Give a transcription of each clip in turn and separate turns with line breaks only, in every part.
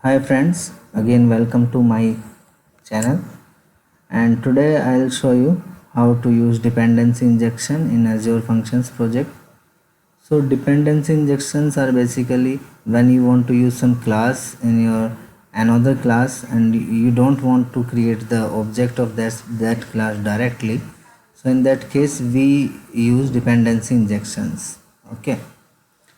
Hi friends, again welcome to my channel, and today I'll show you how to use dependency injection in Azure Functions project. So dependency injections are basically when you want to use some class in your another class and you don't want to create the object of that class directly. So in that case we use dependency injections. Okay,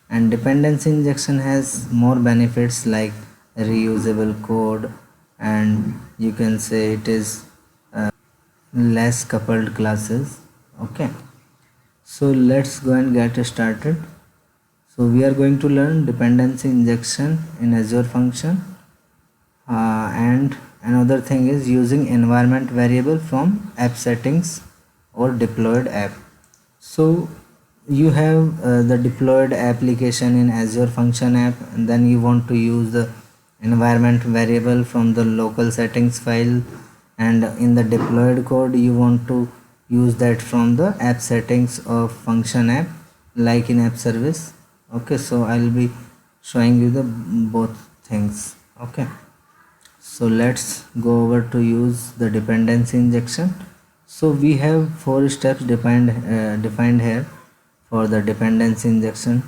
and dependency injection has more benefits like reusable code, and you can say it is less coupled classes. Okay, so let's go and get started. So we are going to learn dependency injection in Azure function, and another thing is using environment variable from app settings or deployed app. So you have the deployed application in Azure function app, and then you want to use the environment variable from the local settings file, and in the deployed code you want to use that from the app settings of function app like in app service. Okay, so I'll be showing you the both things. Okay, so let's go over to use the dependency injection. So we have four steps defined here for the dependency injection.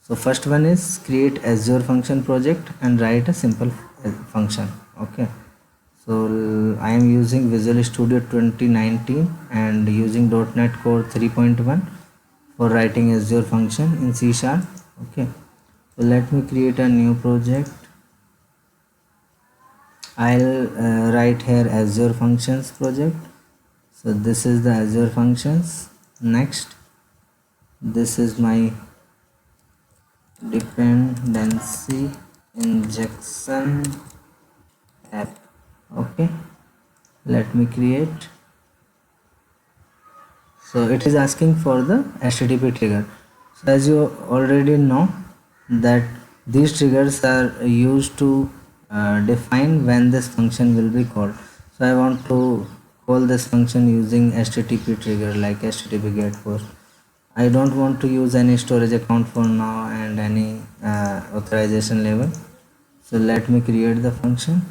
So first one is create Azure function project and write a simple function. Okay, so I am using Visual Studio 2019 and using .NET Core 3.1 for writing Azure function in C#. Okay, so let me create a new project. I'll write here Azure functions project. So this is the Azure functions. Next, this is my dependency injection app. Okay, let me create. So it is asking for the HTTP trigger. So as you already know that these triggers are used to define when this function will be called. So I want to call this function using HTTP trigger like HTTP GET POST. I don't want to use any storage account for now and any authorization level. So let me create the function.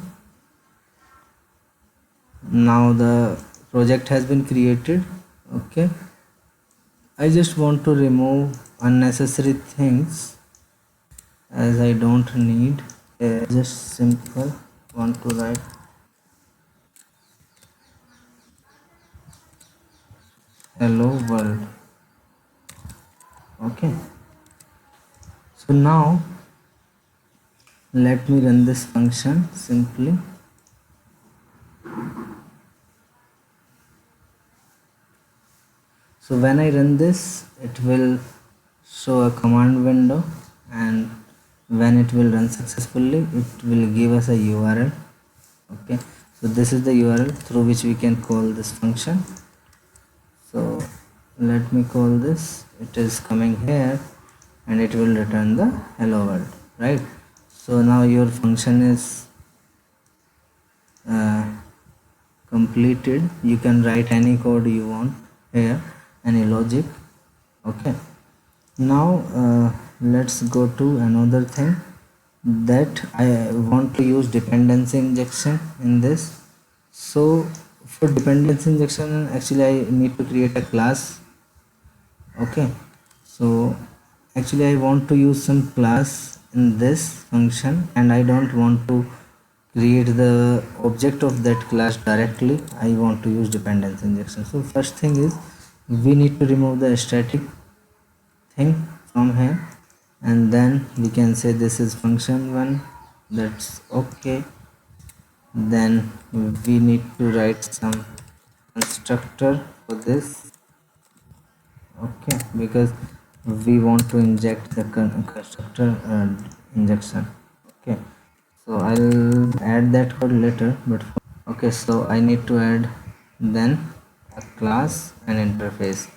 Now the project has been created. Okay, I just want to remove unnecessary things as I don't need. Just simple want to write hello world. Okay, so now let me run this function simply. So when I run this, it will show a command window, and when it will run successfully, it will give us a URL. Okay, so this is the URL through which we can call this function. So let me call this. It is coming here and it will return the hello world, right? So now your function is uh, completed. You can write any code you want here, any logic. Okay, now let's go to another thing, that I want to use dependency injection in this. So for dependency injection, actually I need to create a class. Okay, so actually I want to use some class in this function, and I don't want to create the object of that class directly. I want to use dependency injection. So first thing is we need to remove the static thing from here, and then we can say this is function 1. That's okay. Then we need to write some constructor for this. Okay, because we want to inject the constructor injection. Okay, so I'll add that code later, but okay, so I need to add then a class and interface.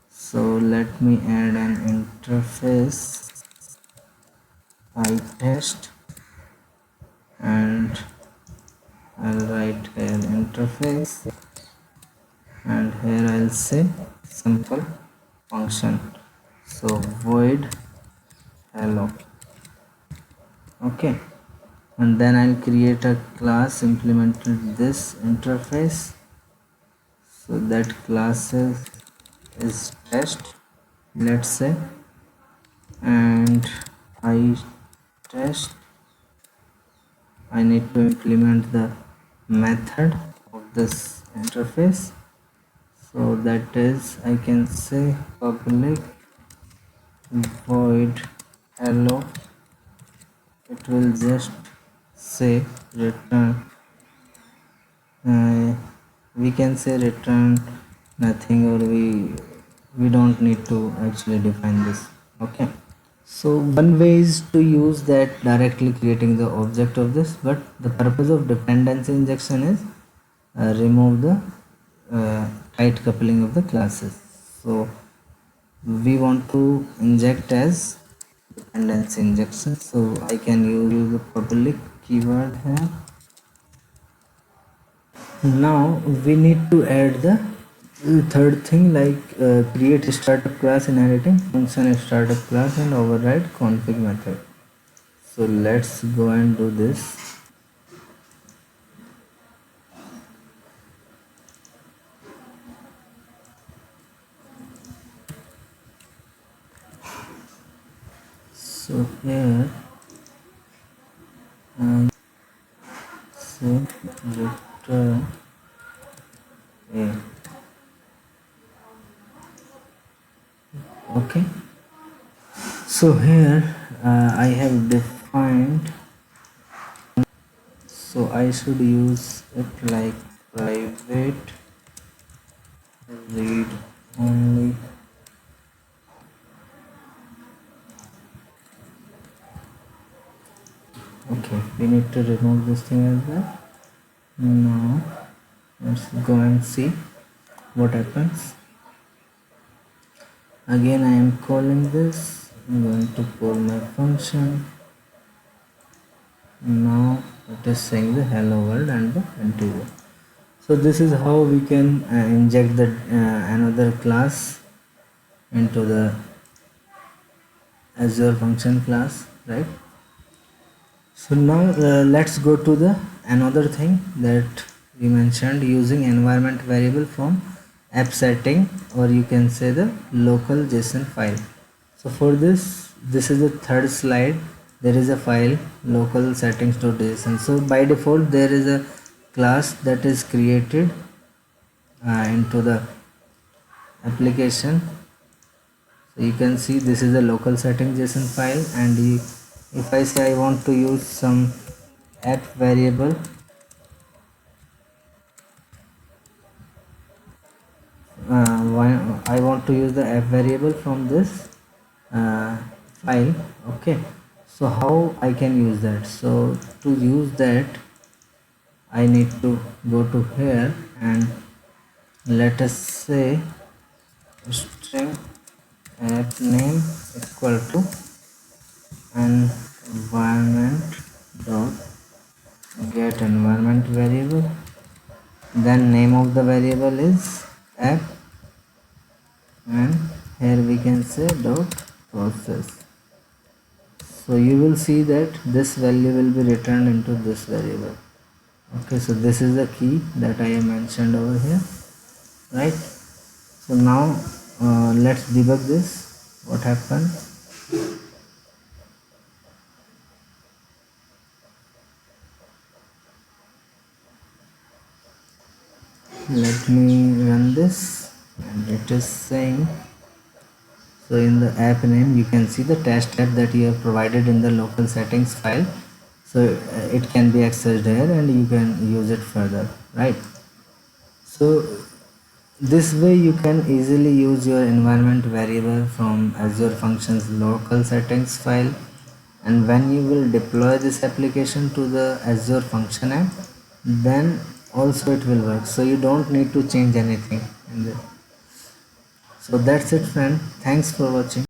So let me add an interface test, and I'll write here interface, and here I'll say simple function. So void hello. Okay, and then I'll create a class implemented this interface. So that class is test, let's say, and I test. I need to implement the method of this interface. So that is, I can say public void hello. It will just say return, we can say return nothing, or we don't need to actually define this. Okay, so one way is to use that directly creating the object of this, but the purpose of dependency injection is remove the tight coupling of the classes. So we want to inject as dependency injection, so I can use the public keyword here. Now we need to add the third thing, like create a startup class inheriting function startup class and override config method. So let's go and do this. So here say return a. Okay, so here I have defined, so I should use it like private read only. Okay, we need to remove this thing as well. Now let's go and see what happens. Again I am calling this, I'm going to call my function. Now it is saying the hello world and the integer. So this is how we can inject the another class into the Azure function class, right? So now let's go to the another thing that we mentioned, using environment variable from app setting, or you can say the local JSON file. So for this is the third slide. There is a file local settings.json. So by default there is a class that is created into the application. So you can see this is a local settings JSON file, and if I say I want to use some app variable, I want to use the app variable from this file. Okay, so how I can use that? So to use that I need to go to here, and let us say string app name equal to environment dot get environment variable, then name of the variable is app, and here we can say dot process. So you will see that this value will be returned into this variable. Okay, so this is the key that I have mentioned over here, right? So now let's debug this. What happened? Let me run this, and it is saying, so in the app name you can see the test app that you have provided in the local settings file. So it can be accessed here and you can use it further, right? So this way you can easily use your environment variable from Azure Functions local settings file, and when you will deploy this application to the Azure Function app, then also it will work, so you don't need to change anything in there. So that's it friend, thanks for watching.